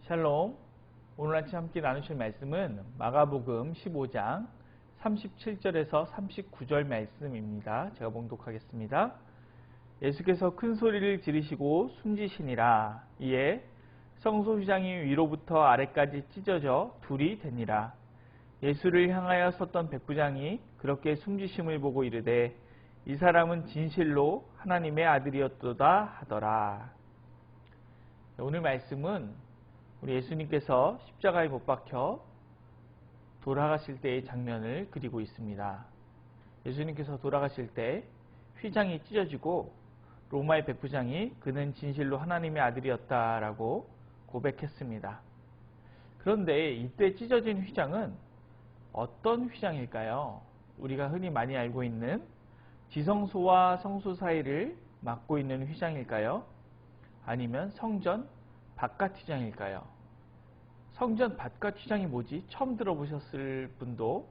샬롬. 오늘 아침 함께 나누실 말씀은 마가복음 15장 37절에서 39절 말씀입니다. 제가 봉독하겠습니다. 예수께서 큰 소리를 지르시고 숨지시니라. 이에 성소 휘장이 위로부터 아래까지 찢어져 둘이 되니라. 예수를 향하여 섰던 백부장이 그렇게 숨지심을 보고 이르되 이 사람은 진실로 하나님의 아들이었도다 하더라. 오늘 말씀은 우리 예수님께서 십자가에 못 박혀 돌아가실 때의 장면을 그리고 있습니다. 예수님께서 돌아가실 때 휘장이 찢어지고 로마의 백부장이 그는 진실로 하나님의 아들이었다라고 고백했습니다. 그런데 이때 찢어진 휘장은 어떤 휘장일까요? 우리가 흔히 많이 알고 있는 지성소와 성소 사이를 막고 있는 휘장일까요? 아니면 성전 바깥 휘장일까요? 성전 바깥 휘장이 뭐지? 처음 들어보셨을 분도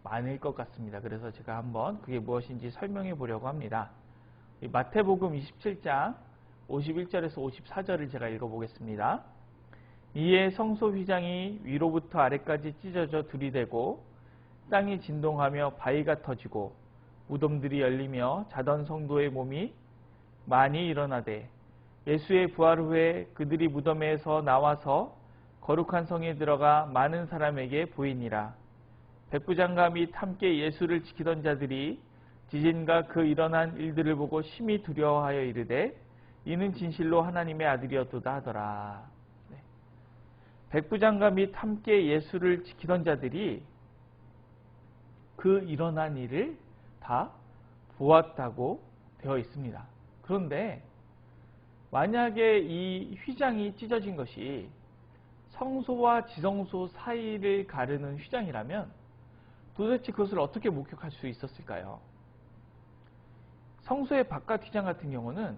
많을 것 같습니다. 그래서 제가 한번 그게 무엇인지 설명해 보려고 합니다. 마태복음 27장 51절에서 54절을 제가 읽어보겠습니다. 이에 성소 휘장이 위로부터 아래까지 찢어져 둘이 되고 땅이 진동하며 바위가 터지고 무덤들이 열리며 자던 성도의 몸이 많이 일어나되 예수의 부활 후에 그들이 무덤에서 나와서 거룩한 성에 들어가 많은 사람에게 보이니라. 백부장과 및 함께 예수를 지키던 자들이 지진과 그 일어난 일들을 보고 심히 두려워하여 이르되 이는 진실로 하나님의 아들이었도다 하더라. 백부장과 및 함께 예수를 지키던 자들이 그 일어난 일을 다 보았다고 되어 있습니다. 그런데 만약에 이 휘장이 찢어진 것이 성소와 지성소 사이를 가르는 휘장이라면 도대체 그것을 어떻게 목격할 수 있었을까요? 성소의 바깥 휘장 같은 경우는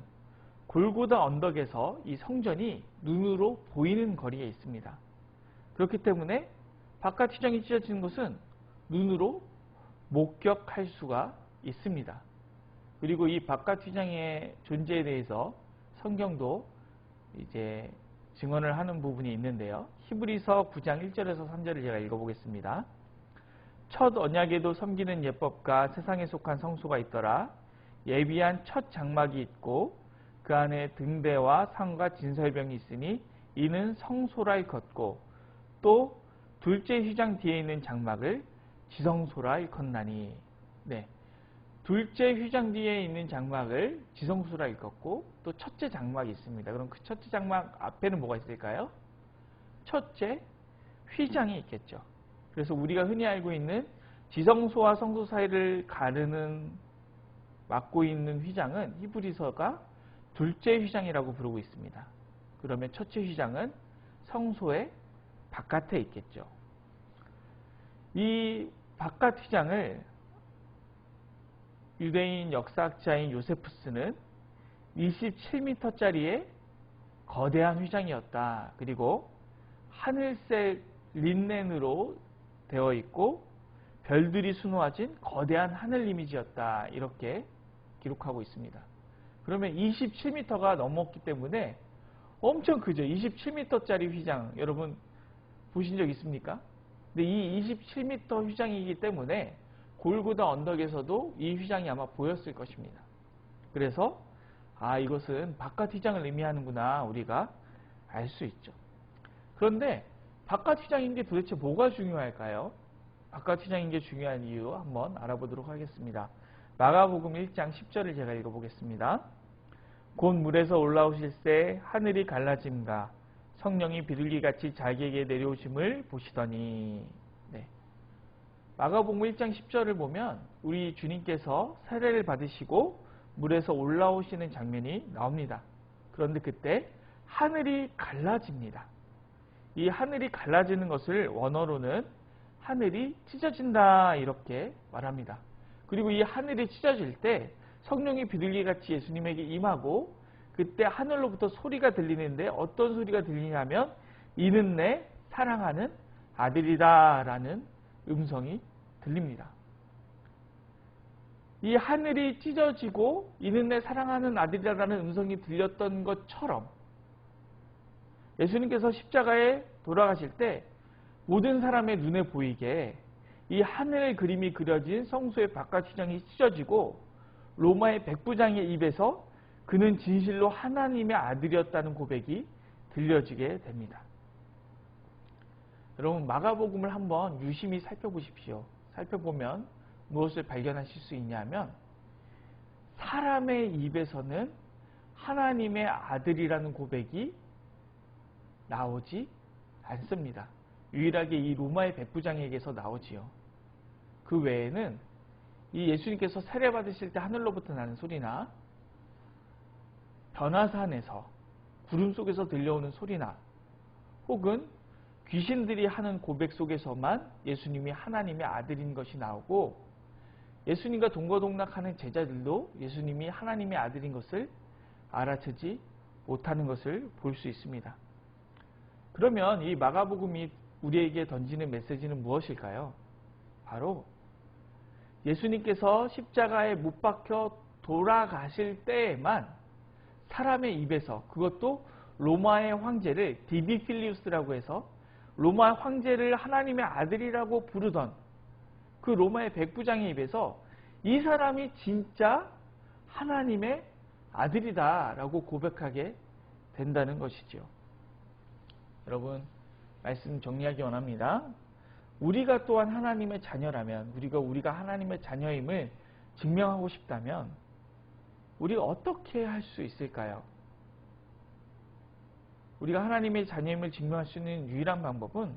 골고다 언덕에서 이 성전이 눈으로 보이는 거리에 있습니다. 그렇기 때문에 바깥 휘장이 찢어지는 것은 눈으로 목격할 수가 있습니다. 그리고 이 바깥 휘장의 존재에 대해서 성경도 이제 증언을 하는 부분이 있는데요. 히브리서 9장 1절에서 3절을 제가 읽어보겠습니다. 첫 언약에도 섬기는 예법과 세상에 속한 성소가 있더라. 예비한 첫 장막이 있고 그 안에 등대와 상과 진설병이 있으니 이는 성소라 일컫고 또 둘째 휘장 뒤에 있는 장막을 지성소라 일컫나니. 둘째 휘장 뒤에 있는 장막을 지성소라 일컫고 또 첫째 장막이 있습니다. 그럼 그 첫째 장막 앞에는 뭐가 있을까요? 첫째 휘장이 있겠죠. 그래서 우리가 흔히 알고 있는 지성소와 성소 사이를 가르는 막고 있는 휘장은 히브리서가 둘째 휘장이라고 부르고 있습니다. 그러면 첫째 휘장은 성소의 바깥에 있겠죠. 이 바깥 휘장을 유대인 역사학자인 요세푸스는 27m짜리의 거대한 휘장이었다. 그리고 하늘색 린넨으로 되어 있고 별들이 수놓아진 거대한 하늘 이미지였다. 이렇게 기록하고 있습니다. 그러면 27m가 넘었기 때문에 엄청 크죠. 27m짜리 휘장 여러분 보신 적 있습니까? 근데 이 27m 휘장이기 때문에 골고다 언덕에서도 이 휘장이 아마 보였을 것입니다. 그래서 이것은 바깥 휘장을 의미하는구나 우리가 알 수 있죠. 그런데 바깥 휘장인 게 도대체 뭐가 중요할까요? 바깥 휘장인 게 중요한 이유 한번 알아보도록 하겠습니다. 마가복음 1장 10절을 제가 읽어보겠습니다. 곧 물에서 올라오실새 하늘이 갈라짐과 성령이 비둘기같이 자기에게 내려오심을 보시더니. 마가복음 1장 10절을 보면 우리 주님께서 세례를 받으시고 물에서 올라오시는 장면이 나옵니다. 그런데 그때 하늘이 갈라집니다. 이 하늘이 갈라지는 것을 원어로는 하늘이 찢어진다 이렇게 말합니다. 그리고 이 하늘이 찢어질 때 성령이 비둘기같이 예수님에게 임하고 그때 하늘로부터 소리가 들리는데 어떤 소리가 들리냐면 이는 내 사랑하는 아들이다 라는 음성이 들립니다. 이 하늘이 찢어지고 이는 내 사랑하는 아들이라는 음성이 들렸던 것처럼 예수님께서 십자가에 돌아가실 때 모든 사람의 눈에 보이게 이 하늘 그림이 그려진 성소의 바깥 휘장이 찢어지고 로마의 백부장의 입에서 그는 진실로 하나님의 아들이었다는 고백이 들려지게 됩니다. 여러분, 마가복음을 한번 유심히 살펴보십시오. 살펴보면 무엇을 발견하실 수 있냐면 사람의 입에서는 하나님의 아들이라는 고백이 나오지 않습니다. 유일하게 이 로마의 백부장에게서 나오지요. 그 외에는 이 예수님께서 세례 받으실 때 하늘로부터 나는 소리나 변화산에서 구름 속에서 들려오는 소리나 혹은 귀신들이 하는 고백 속에서만 예수님이 하나님의 아들인 것이 나오고, 예수님과 동거동락하는 제자들도 예수님이 하나님의 아들인 것을 알아채지 못하는 것을 볼 수 있습니다. 그러면 이 마가복음이 우리에게 던지는 메시지는 무엇일까요? 바로 예수님께서 십자가에 못 박혀 돌아가실 때에만 사람의 입에서, 그것도 로마의 황제를 디비필리우스라고 해서 로마 황제를 하나님의 아들이라고 부르던 그 로마의 백부장의 입에서 이 사람이 진짜 하나님의 아들이다 라고 고백하게 된다는 것이죠. 여러분, 말씀 정리하기 원합니다. 우리가 또한 하나님의 자녀라면, 우리가 하나님의 자녀임을 증명하고 싶다면 우리가 어떻게 할 수 있을까요? 우리가 하나님의 자녀임을 증명할 수 있는 유일한 방법은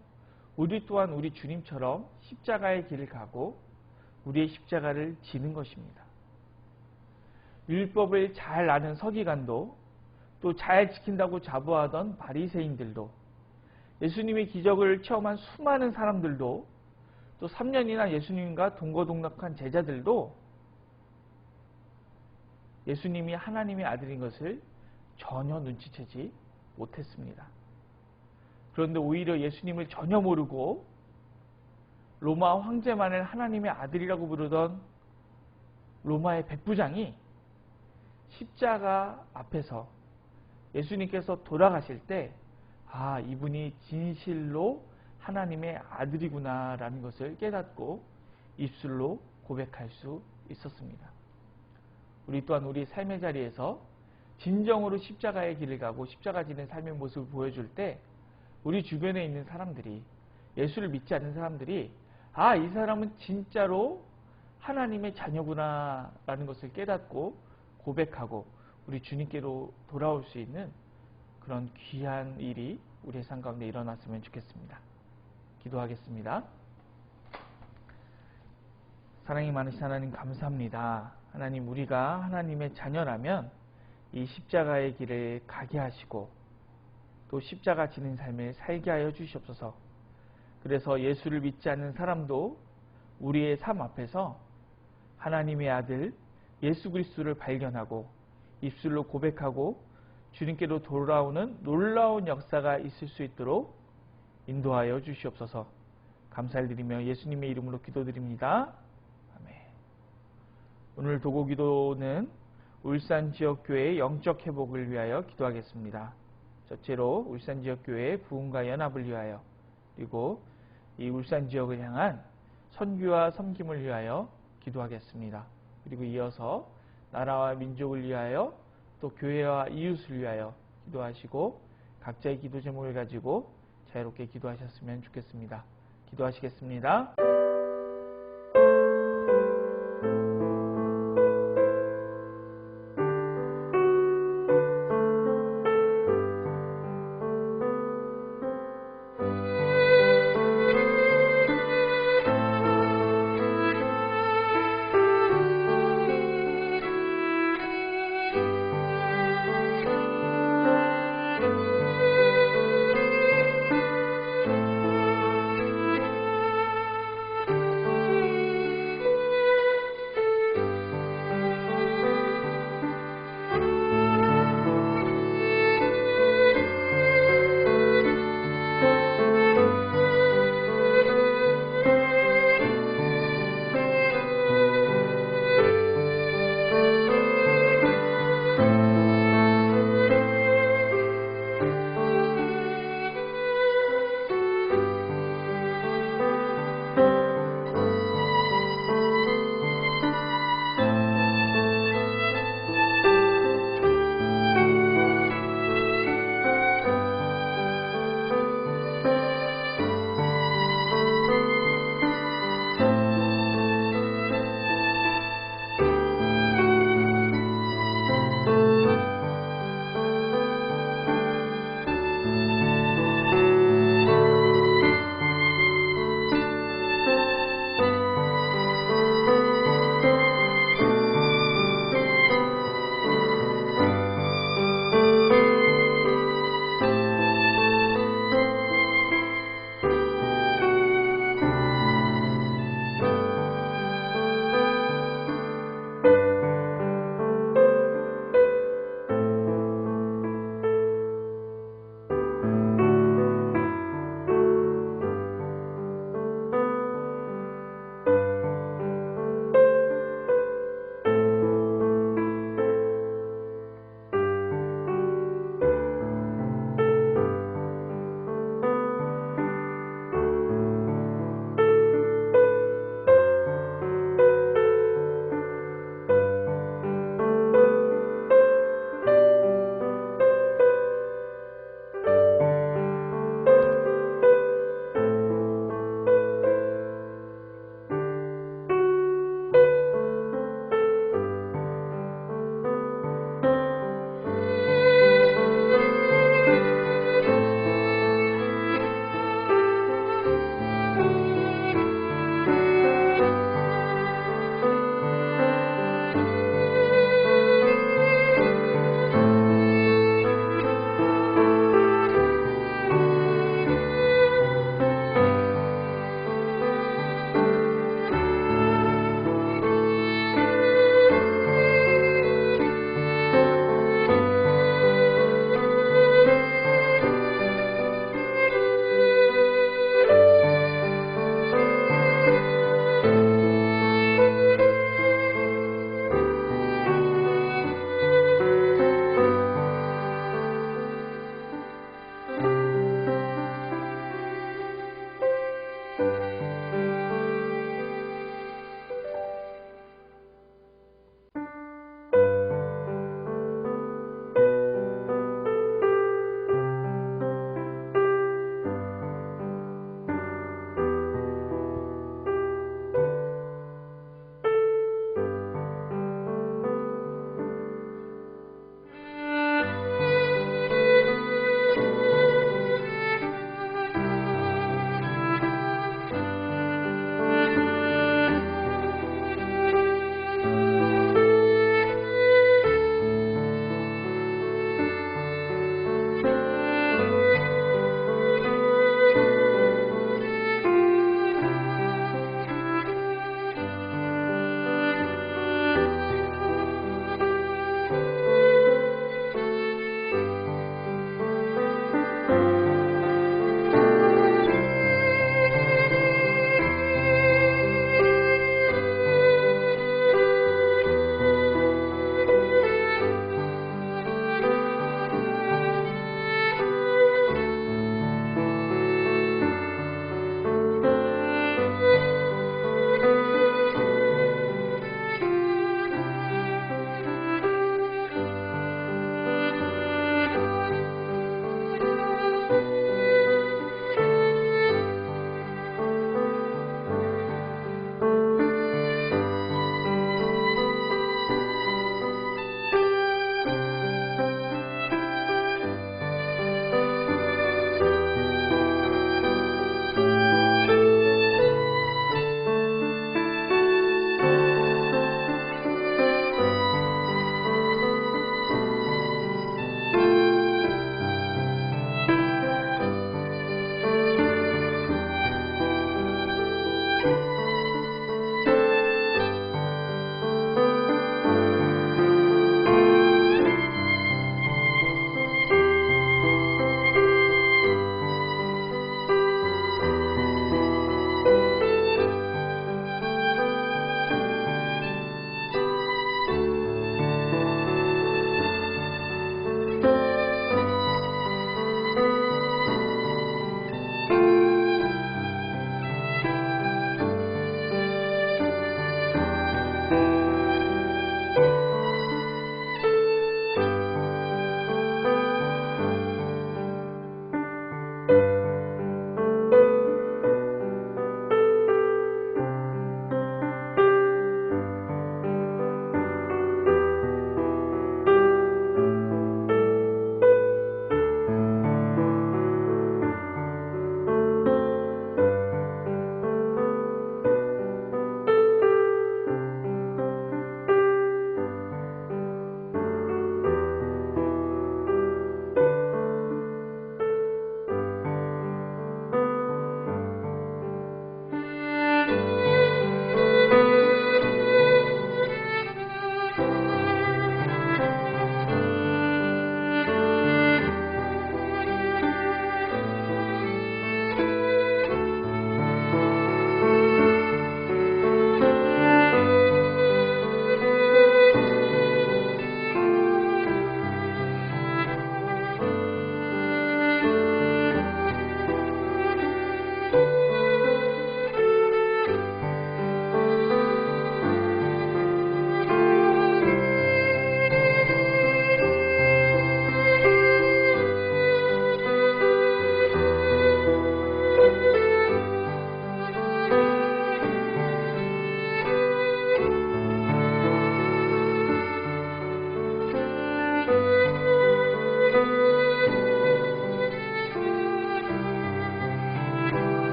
우리 또한 우리 주님처럼 십자가의 길을 가고 우리의 십자가를 지는 것입니다. 율법을 잘 아는 서기관도, 또 잘 지킨다고 자부하던 바리새인들도, 예수님의 기적을 체험한 수많은 사람들도, 또 3년이나 예수님과 동거동락한 제자들도 예수님이 하나님의 아들인 것을 전혀 눈치채지 못했습니다. 그런데 오히려 예수님을 전혀 모르고 로마 황제만을 하나님의 아들이라고 부르던 로마의 백부장이 십자가 앞에서 예수님께서 돌아가실 때, 아, 이분이 진실로 하나님의 아들이구나 라는 것을 깨닫고 입술로 고백할 수 있었습니다. 우리 또한 우리 삶의 자리에서 진정으로 십자가의 길을 가고 십자가 지는 삶의 모습을 보여줄 때 우리 주변에 있는 사람들이, 예수를 믿지 않는 사람들이, 아, 이 사람은 진짜로 하나님의 자녀구나 라는 것을 깨닫고 고백하고 우리 주님께로 돌아올 수 있는 그런 귀한 일이 우리의 삶 가운데 일어났으면 좋겠습니다. 기도하겠습니다. 사랑이 많으신 하나님, 감사합니다. 하나님, 우리가 하나님의 자녀라면 이 십자가의 길을 가게 하시고 또 십자가 지는 삶을 살게 하여 주시옵소서. 그래서 예수를 믿지 않는 사람도 우리의 삶 앞에서 하나님의 아들 예수 그리스도를 발견하고 입술로 고백하고 주님께로 돌아오는 놀라운 역사가 있을 수 있도록 인도하여 주시옵소서. 감사를 드리며 예수님의 이름으로 기도드립니다. 아멘. 오늘 도고 기도는 울산 지역교회의 영적 회복을 위하여 기도하겠습니다. 첫째로 울산 지역교회의 부흥과 연합을 위하여, 그리고 이 울산 지역을 향한 선교와 섬김을 위하여 기도하겠습니다. 그리고 이어서 나라와 민족을 위하여, 또 교회와 이웃을 위하여 기도하시고 각자의 기도 제목을 가지고 자유롭게 기도하셨으면 좋겠습니다. 기도하시겠습니다.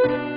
네.